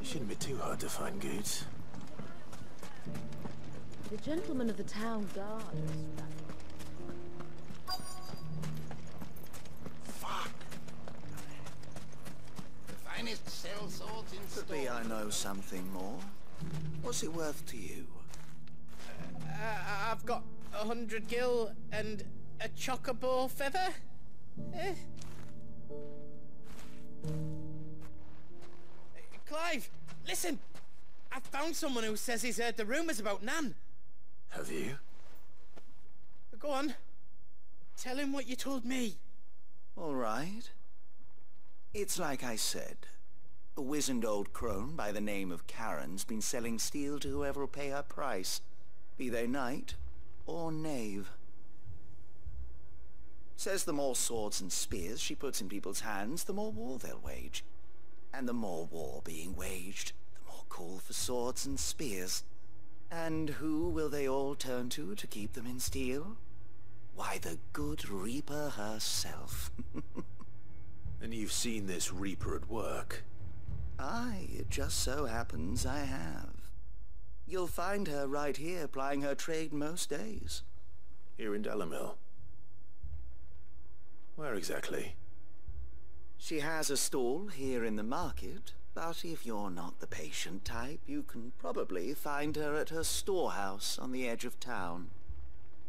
Shouldn't be too hard to find, Goots. The gentleman of the town guard is back. Fuck! The finest cell swords in store. Could be I know something more. What's it worth to you? I've got 100 gil and a chocobo feather. Clive, listen! I found someone who says he's heard the rumours about Nan. Have you? Go on. Tell him what you told me. All right. It's like I said. A wizened old crone by the name of Karen's been selling steel to whoever will pay her price, be they knight or knave. Says the more swords and spears she puts in people's hands, the more war they'll wage. And the more war being waged, the more call for swords and spears. And who will they all turn to keep them in steel? Why, the good Reaper herself. And you've seen this Reaper at work? Aye, it just so happens I have. You'll find her right here plying her trade most days. Here in Delamil? Where exactly? She has a stall here in the market, but if you're not the patient type, you can probably find her at her storehouse on the edge of town.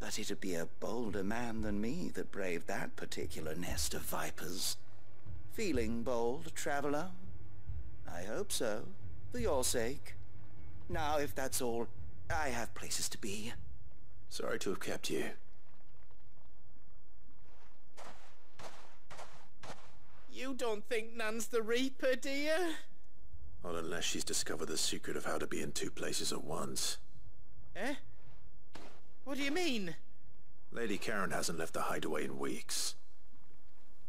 But it'd be a bolder man than me that braved that particular nest of vipers. Feeling bold, traveler? I hope so, for your sake. Now, if that's all, I have places to be. Sorry to have kept you. You don't think Nan's the Reaper, do you? Not unless she's discovered the secret of how to be in two places at once. Eh? What do you mean? Lady Karen hasn't left the hideaway in weeks.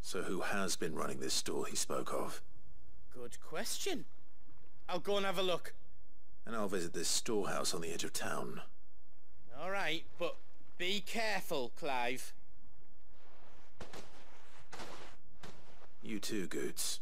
So who has been running this store he spoke of? Good question. I'll go and have a look. And I'll visit this storehouse on the edge of town. All right, but be careful, Clive. You too, Goots.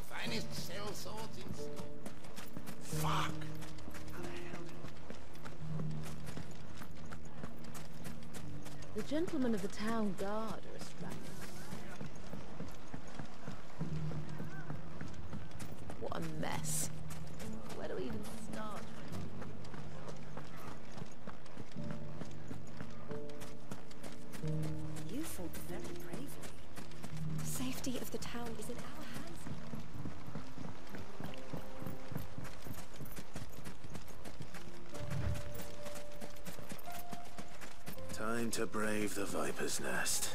Finest cell swords in store. Fuck! How the hell The gentleman of the town guard is back. What a mess. Where do we even start? You fought very bravely. The safety of the town is in our hands. Time to brave the Viper's Nest.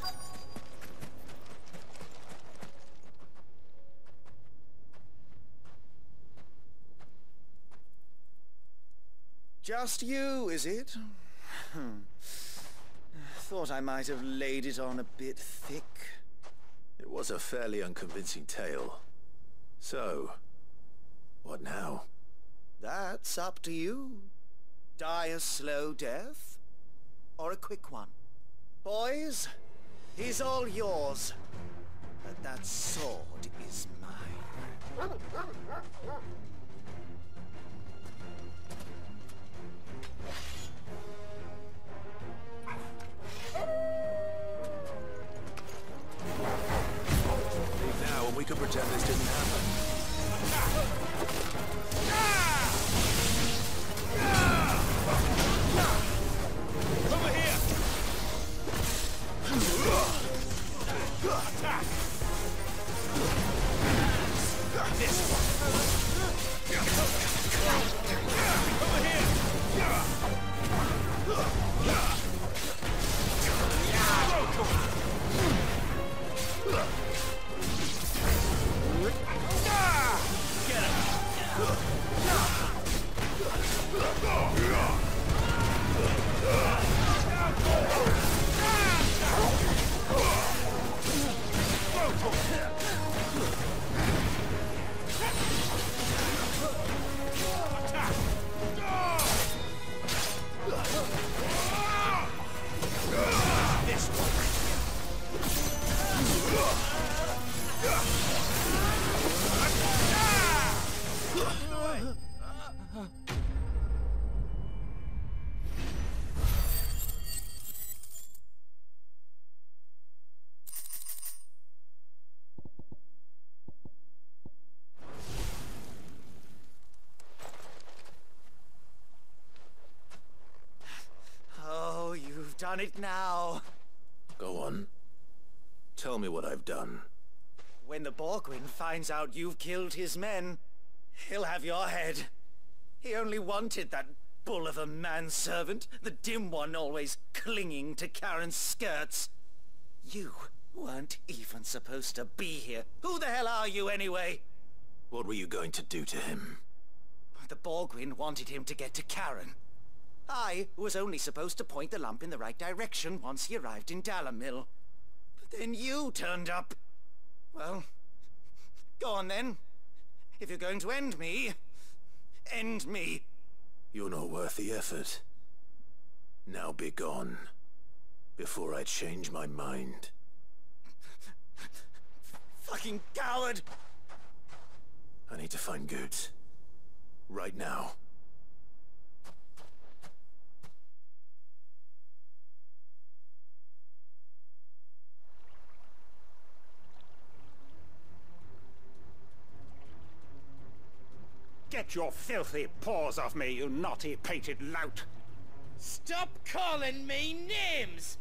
Just you, is it? Thought I might have laid it on a bit thick. It was a fairly unconvincing tale. So, what now? That's up to you. Die a slow death, or a quick one. Boys, he's all yours. But that sword is mine. Leave now and we can pretend this didn't happen. Over here! Attack! This one! Over here! Get him! done it now. Go on. Tell me what I've done. When the Borgwyn finds out you've killed his men, he'll have your head. He only wanted that bull of a manservant, the dim one always clinging to Karen's skirts. You weren't even supposed to be here. Who the hell are you anyway? What were you going to do to him? The Borgwyn wanted him to get to Karen. I was only supposed to point the lamp in the right direction once he arrived in Dalamil. But then you turned up. Well, go on then. If you're going to end me, end me. You're not worth the effort. Now be gone, before I change my mind. Fucking coward! I need to find Goods. Right now. Get your filthy paws off me, you naughty-pated lout! Stop calling me names!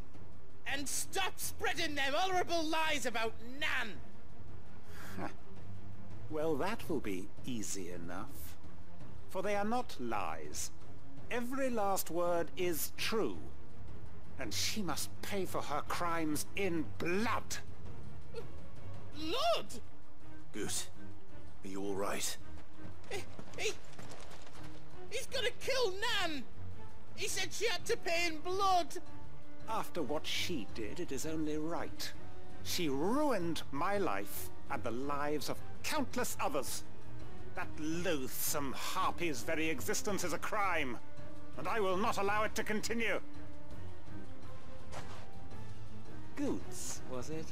And stop spreading them horrible lies about Nan! Well, that will be easy enough. For they are not lies. Every last word is true. And she must pay for her crimes in blood. Lord! Goose, are you all right? He's gonna kill Nan! He said she had to pay in blood! After what she did, it is only right. She ruined my life and the lives of countless others. That loathsome harpy's very existence is a crime, and I will not allow it to continue. Goods, was it?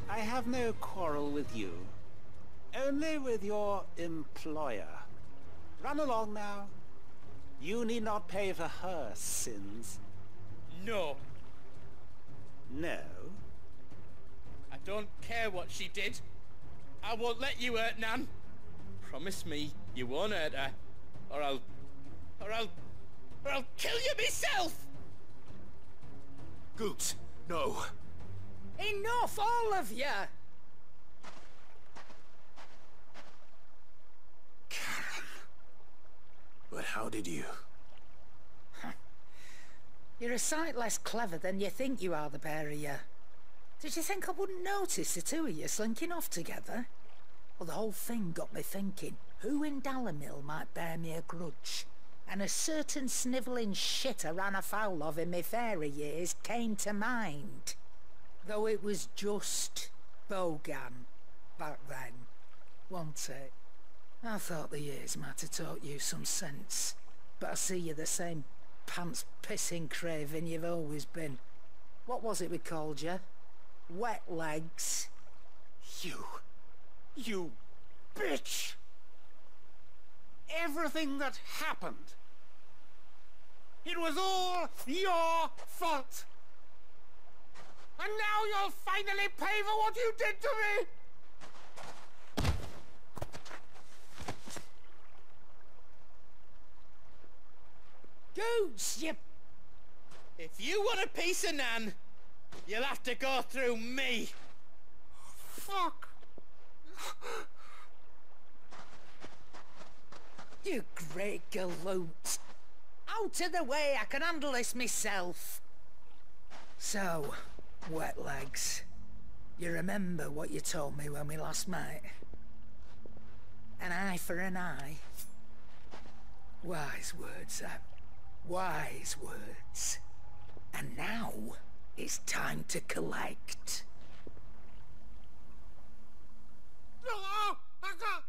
I have no quarrel with you. Only with your employer. Run along now. You need not pay for her sins. No. No? I don't care what she did. I won't let you hurt Nan. Promise me you won't hurt her, or I'll kill you myself! Goots, no. Enough, all of you! Karen. But how did you? You're a sight less clever than you think you are, the pair of you. Did you think I wouldn't notice the two of you slinking off together? Well, the whole thing got me thinking, who in Dalamil might bear me a grudge? And a certain snivelling shit I ran afoul of in my fairy years came to mind. Though it was just Bogan back then, wasn't it? I thought the years might have taught you some sense, but I see you're the same pants-pissing craven you've always been. What was it we called you? Wet legs? You bitch! Everything that happened, it was all your fault! And now you'll finally pay for what you did to me! Goots, you... If you want a piece of Nan, you'll have to go through me. Fuck! You great galoot. Out of the way, I can handle this myself. So, wet legs, you remember what you told me when we last met? An eye for an eye. Wise words, Sam. Wise words. And now, it's time to collect. No! I can't!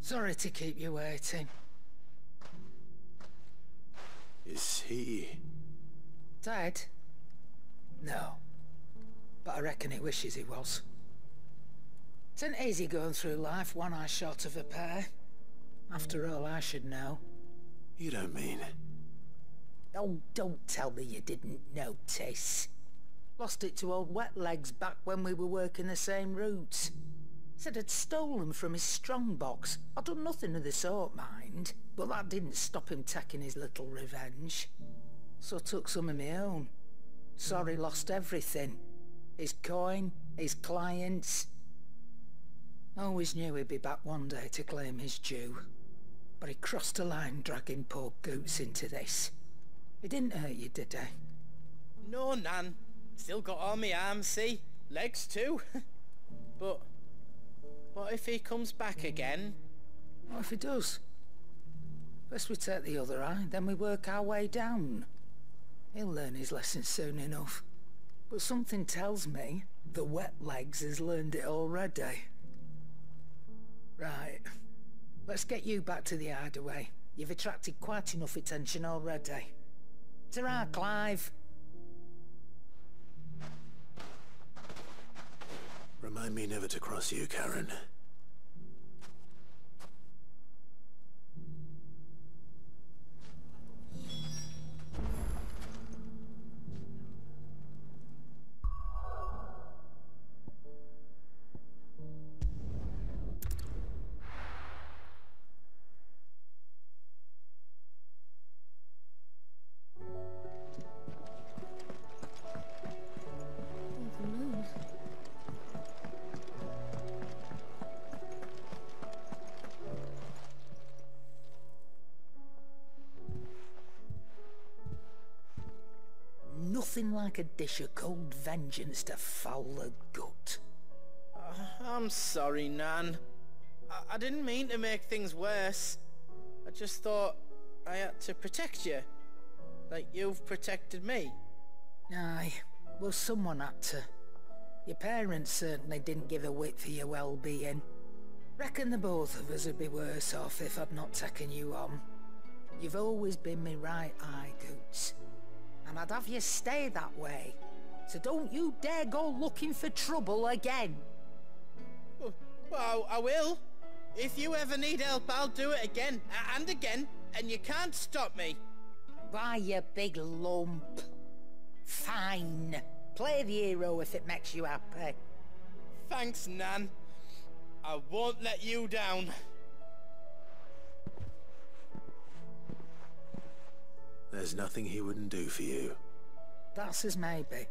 Sorry to keep you waiting. Is he... Dead? No. But I reckon he wishes he was. It isn't easy going through life one eye short of a pair. After all, I should know. You don't mean... Oh, don't tell me you didn't notice. Lost it to old Wet Legs back when we were working the same routes. Said I'd stolen from his strongbox. I'd done nothing of the sort, mind, but that didn't stop him taking his little revenge. So I took some of my own. Sorry, lost everything. His coin, his clients. Always knew he'd be back one day to claim his due. But he crossed a line dragging poor Goots into this. He didn't hurt you, did he? No, Nan. Still got all my arms, see? Legs too. But what if he comes back again? What if he does? First we take the other eye, then we work our way down. He'll learn his lesson soon enough. But something tells me the Wet Legs has learned it already. Right. Let's get you back to the hideaway. You've attracted quite enough attention already. Ta-ra, Clive. Remind me never to cross you, Karen. Nothing like a dish of cold vengeance to foul the gut. I'm sorry, Nan. I didn't mean to make things worse. I just thought I had to protect you. Like you've protected me. Aye, well someone had to. Your parents certainly didn't give a whit for your well-being. Reckon the both of us would be worse off if I'd not taken you on. You've always been me right eye, Goots. And I'd have you stay that way. So don't you dare go looking for trouble again. Well, I will. If you ever need help, I'll do it again and again, and you can't stop me. Why, you big lump. Fine. Play the hero if it makes you happy. Thanks, Nan. I won't let you down. There's nothing he wouldn't do for you. That's as maybe.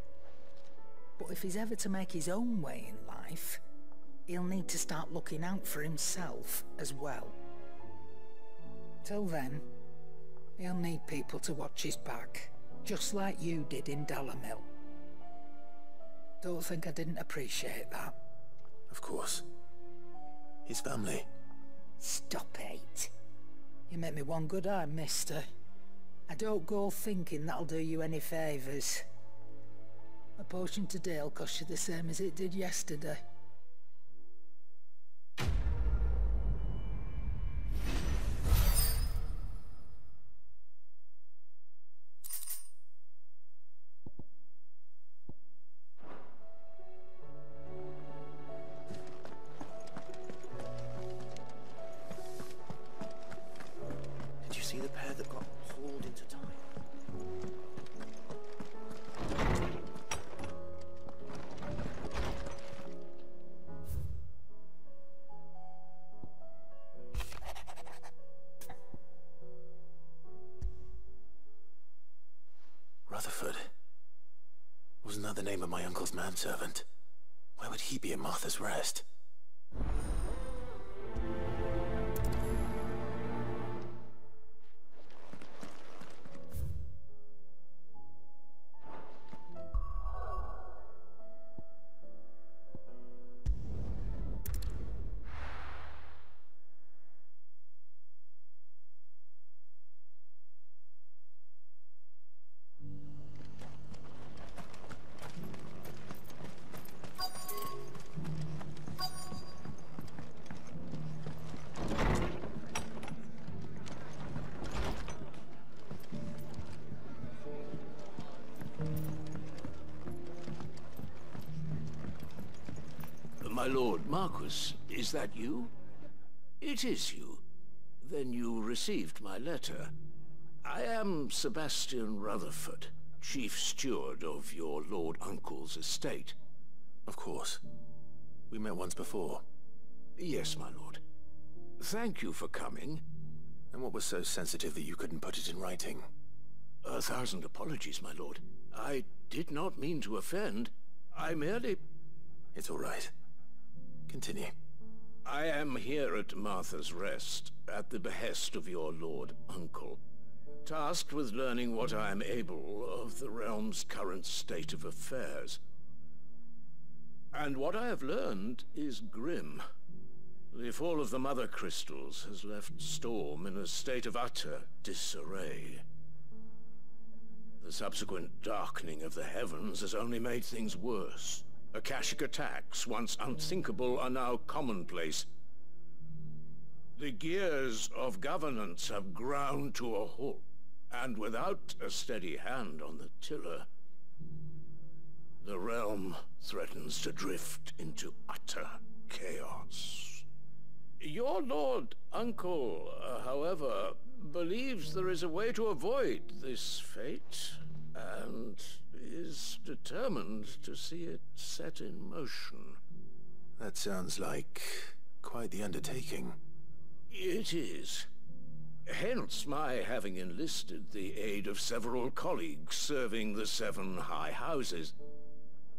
But if he's ever to make his own way in life, he'll need to start looking out for himself as well. Till then, he'll need people to watch his back, just like you did in Dalamil. Don't think I didn't appreciate that. Of course. His family. Stop it. You make me one good eye, mister. I don't go thinking that'll do you any favours. A potion today'll cost you the same as it did yesterday. Did you see the pair that got hauled into time? Rutherford. Wasn't that the name of my uncle's manservant? Why would he be in Martha's Rest? My lord Marquis, is that you? It is you. Then you received my letter. I am Sebastian Rutherford. chief steward of your Lord Uncle's estate. Of course. We met once before. Yes, my lord. Thank you for coming. And what was so sensitive that you couldn't put it in writing? 1,000 apologies, my lord. I did not mean to offend. I merely... It's all right. Continue. I am here at Martha's Rest, at the behest of your Lord Uncle, tasked with learning what I am able of the realm's current state of affairs. And what I have learned is grim. The fall of the Mother Crystals has left Storm in a state of utter disarray. The subsequent darkening of the heavens has only made things worse. Akashic attacks, once unthinkable, are now commonplace. The gears of governance have ground to a halt, and without a steady hand on the tiller, the realm threatens to drift into utter chaos. Your Lord Uncle, however, believes there is a way to avoid this fate, and is determined to see it set in motion. That sounds like quite the undertaking. It is. Hence my having enlisted the aid of several colleagues serving the 7 high houses.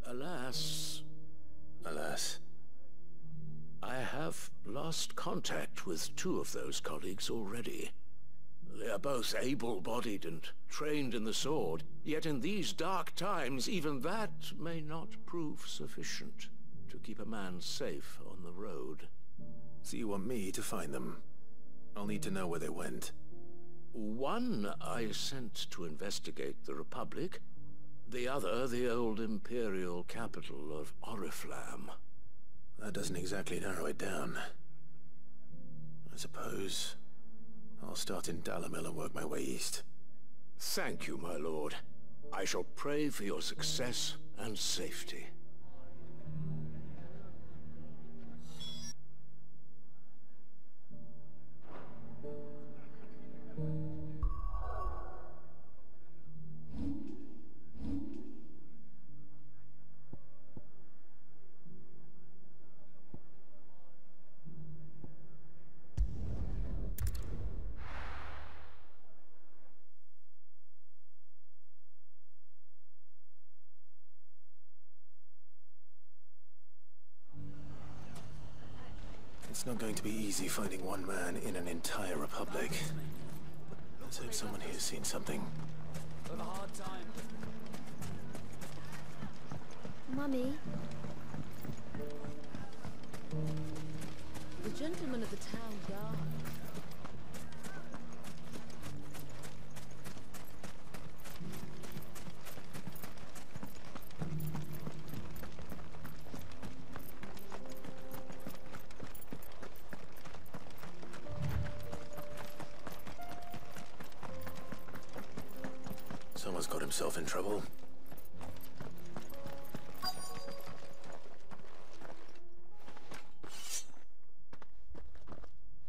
Alas... Alas. I have lost contact with 2 of those colleagues already. They are both able-bodied and trained in the sword, yet in these dark times even that may not prove sufficient to keep a man safe on the road. So you want me to find them? I'll need to know where they went. One I sent to investigate the Republic, the other the old Imperial capital of Oriflamme. That doesn't exactly narrow it down. I suppose I'll start in Dalamil and work my way east. Thank you, my lord. I shall pray for your success and safety. It's not going to be easy finding one man in an entire republic. Let's hope someone here's seen something. Mummy? The gentleman of the town guard. Someone's got himself in trouble.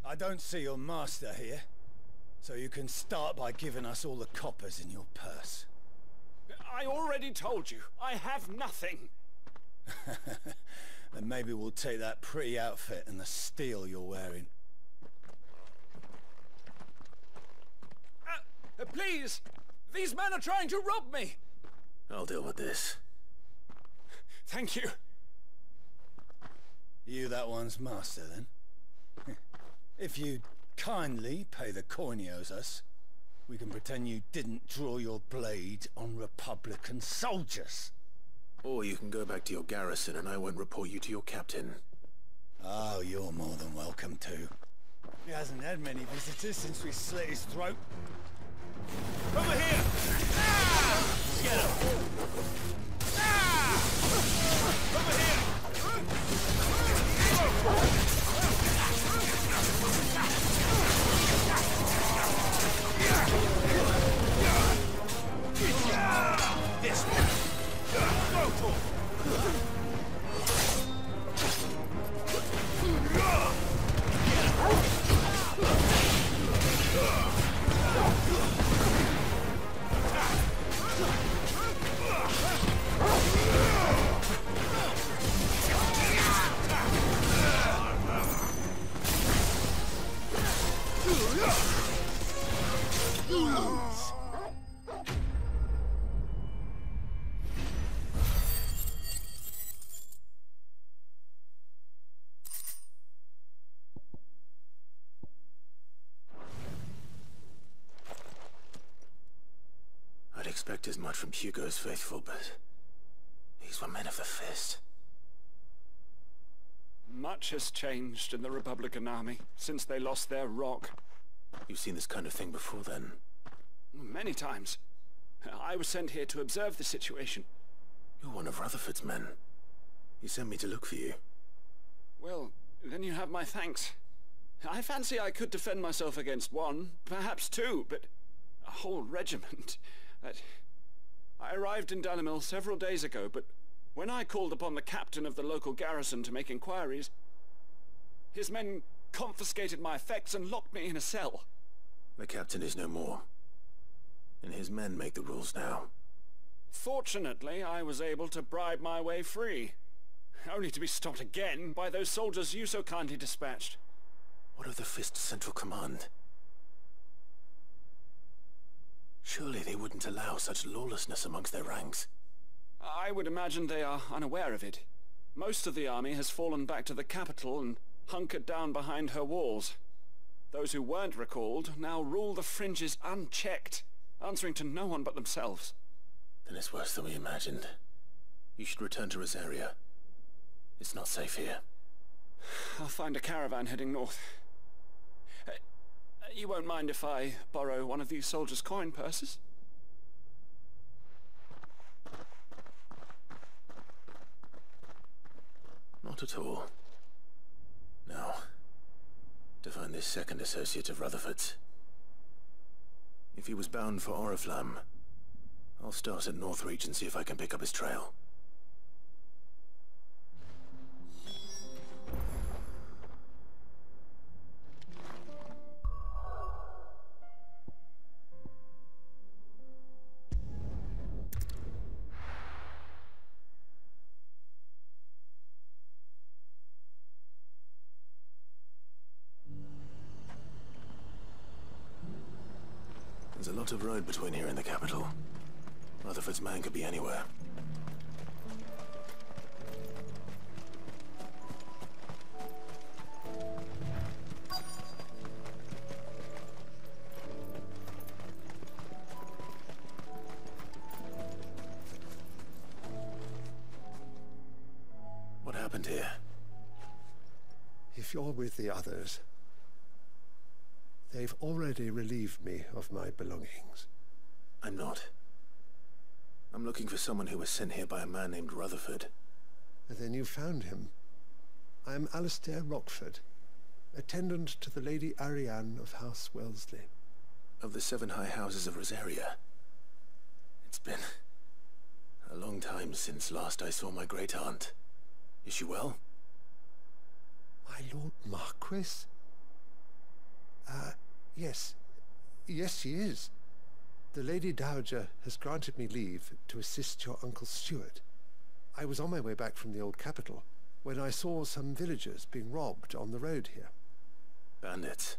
I don't see your master here, so you can start by giving us all the coppers in your purse. I already told you, I have nothing. Then maybe we'll take that pretty outfit and the steel you're wearing. Please! These men are trying to rob me! I'll deal with this. Thank you. You that one's master, then? If you'd kindly pay the coin he owes us, we can pretend you didn't draw your blade on Republican soldiers. Or you can go back to your garrison and I won't report you to your captain. Oh, you're more than welcome to. He hasn't had many visitors since we slit his throat. Over here! Ah! Get him! Ah! Over here! This one! Go for it! Please. I'd expect as much from Hugo's faithful, but these were men of the fist. Much has changed in the Republican army since they lost their rock. You've seen this kind of thing before, then? Many times. I was sent here to observe the situation. You're one of Rutherford's men. He sent me to look for you. Well, then you have my thanks. I fancy I could defend myself against one, perhaps two, but a whole regiment. I arrived in Dalimil several days ago, but when I called upon the captain of the local garrison to make inquiries, his men confiscated my effects and locked me in a cell. The captain is no more, and his men make the rules now. Fortunately, I was able to bribe my way free, only to be stopped again by those soldiers you so kindly dispatched. What of the Fist's Central Command? Surely they wouldn't allow such lawlessness amongst their ranks. I would imagine they are unaware of it. Most of the army has fallen back to the capital and hunkered down behind her walls. Those who weren't recalled now rule the fringes unchecked, answering to no one but themselves. Then it's worse than we imagined. You should return to Rosaria. It's not safe here. I'll find a caravan heading north. You won't mind if I borrow one of these soldiers' coin purses? Not at all. Now, to find this second associate of Rutherford's. If he was bound for Oriflamme, I'll start at Northreach and see if I can pick up his trail. There's a lot of road between here and the capital. Rutherford's man could be anywhere. What happened here? If you're with the others, they've already relieved me of my belongings. I'm not. I'm looking for someone who was sent here by a man named Rutherford. And then you found him. I'm Alistair Rockford, attendant to the Lady Ariane of House Wellesley. Of the 7 high houses of Rosaria. It's been a long time since last I saw my great-aunt. Is she well? My Lord Marquis? Yes. Yes, she is. The Lady Dowager has granted me leave to assist your Uncle Stuart. I was on my way back from the old capital when I saw some villagers being robbed on the road here. Bandits?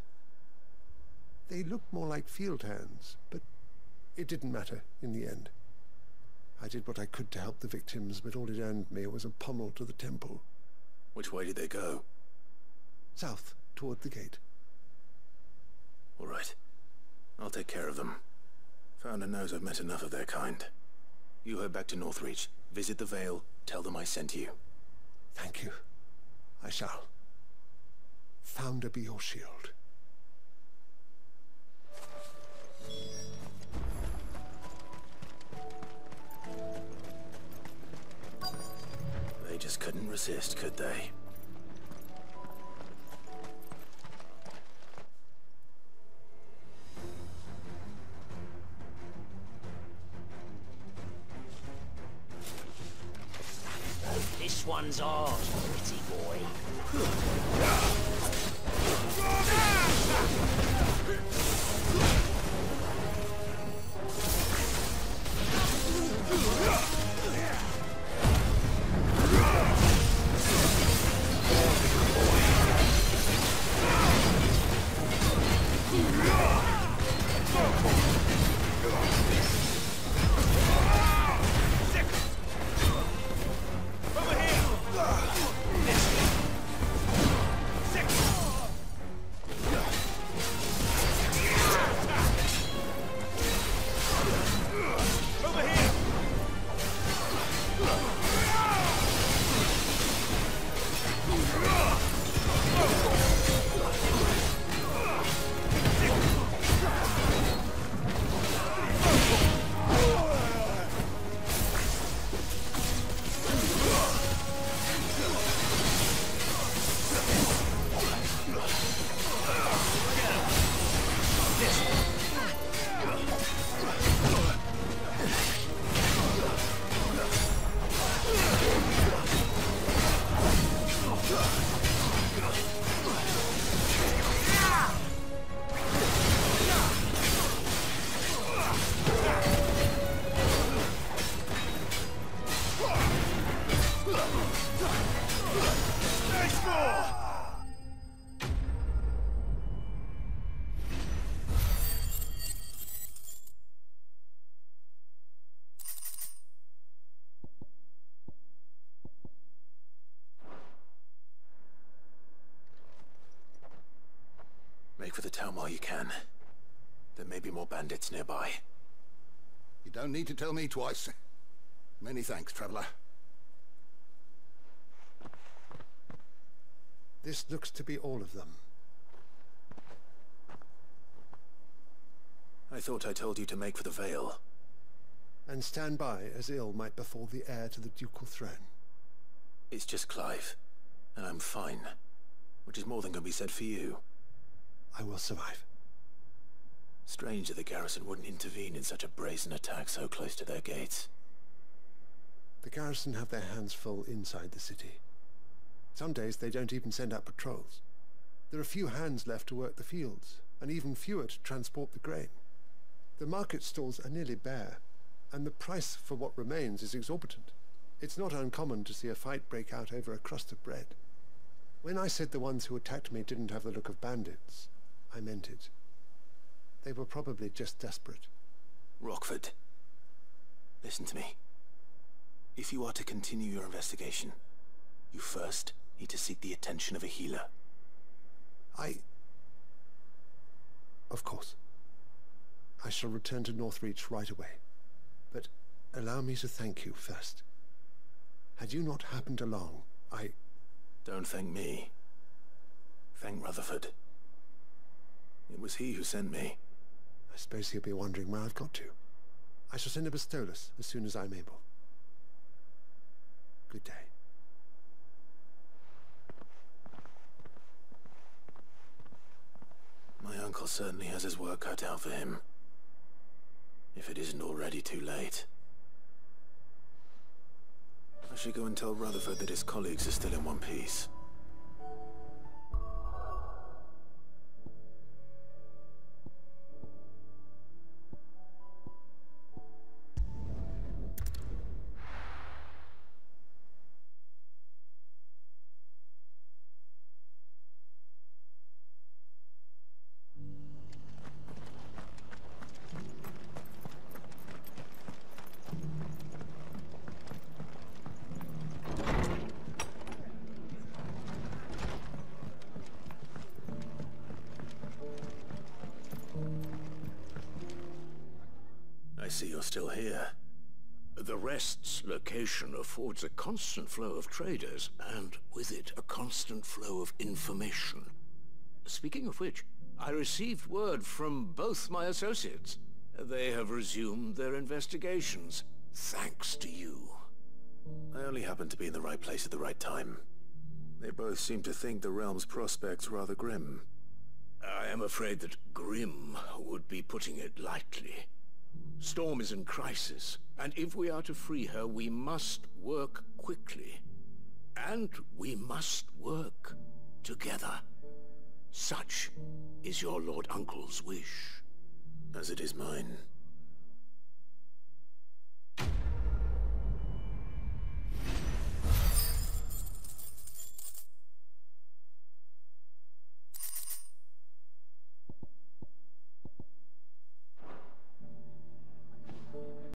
They looked more like field hands, but it didn't matter in the end. I did what I could to help the victims, but all it earned me was a pommel to the temple. Which way did they go? South, toward the gate. All right. I'll take care of them. Founder knows I've met enough of their kind. You head back to Northreach, visit the Vale, tell them I sent you. Thank you. I shall. Founder be your shield. They just couldn't resist, could they? This one's ours, pretty boy. Make for the town while you can. There may be more bandits nearby. You don't need to tell me twice. Many thanks, traveler. This looks to be all of them. I thought I told you to make for the Vale. And stand by as ill might befall the heir to the ducal throne. It's just Clive, and I'm fine. Which is more than can be said for you. I will survive. Strange that the garrison wouldn't intervene in such a brazen attack so close to their gates. The garrison have their hands full inside the city. Some days they don't even send out patrols. There are few hands left to work the fields, and even fewer to transport the grain. The market stalls are nearly bare, and the price for what remains is exorbitant. It's not uncommon to see a fight break out over a crust of bread. When I said the ones who attacked me didn't have the look of bandits, I meant it. They were probably just desperate. Rockford, listen to me. If you are to continue your investigation, you first need to seek the attention of a healer. Of course. I shall return to Northreach right away. But allow me to thank you first. Had you not happened along, Don't thank me. Thank Rutherford. It was he who sent me. I suppose he'll be wondering where I've got to. I shall send a Bastolus as soon as I'm able. Good day. My uncle certainly has his work cut out for him. If it isn't already too late. I should go and tell Rutherford that his colleagues are still in one piece. I see you're still here. The Rest's location affords a constant flow of traders, and with it a constant flow of information. Speaking of which, I received word from both my associates. They have resumed their investigations, thanks to you. I only happened to be in the right place at the right time. They both seem to think the realm's prospects rather grim. I am afraid that grim would be putting it lightly. Storm is in crisis, and if we are to free her, we must work quickly. And we must work together. Such is your Lord Uncle's wish. As it is mine.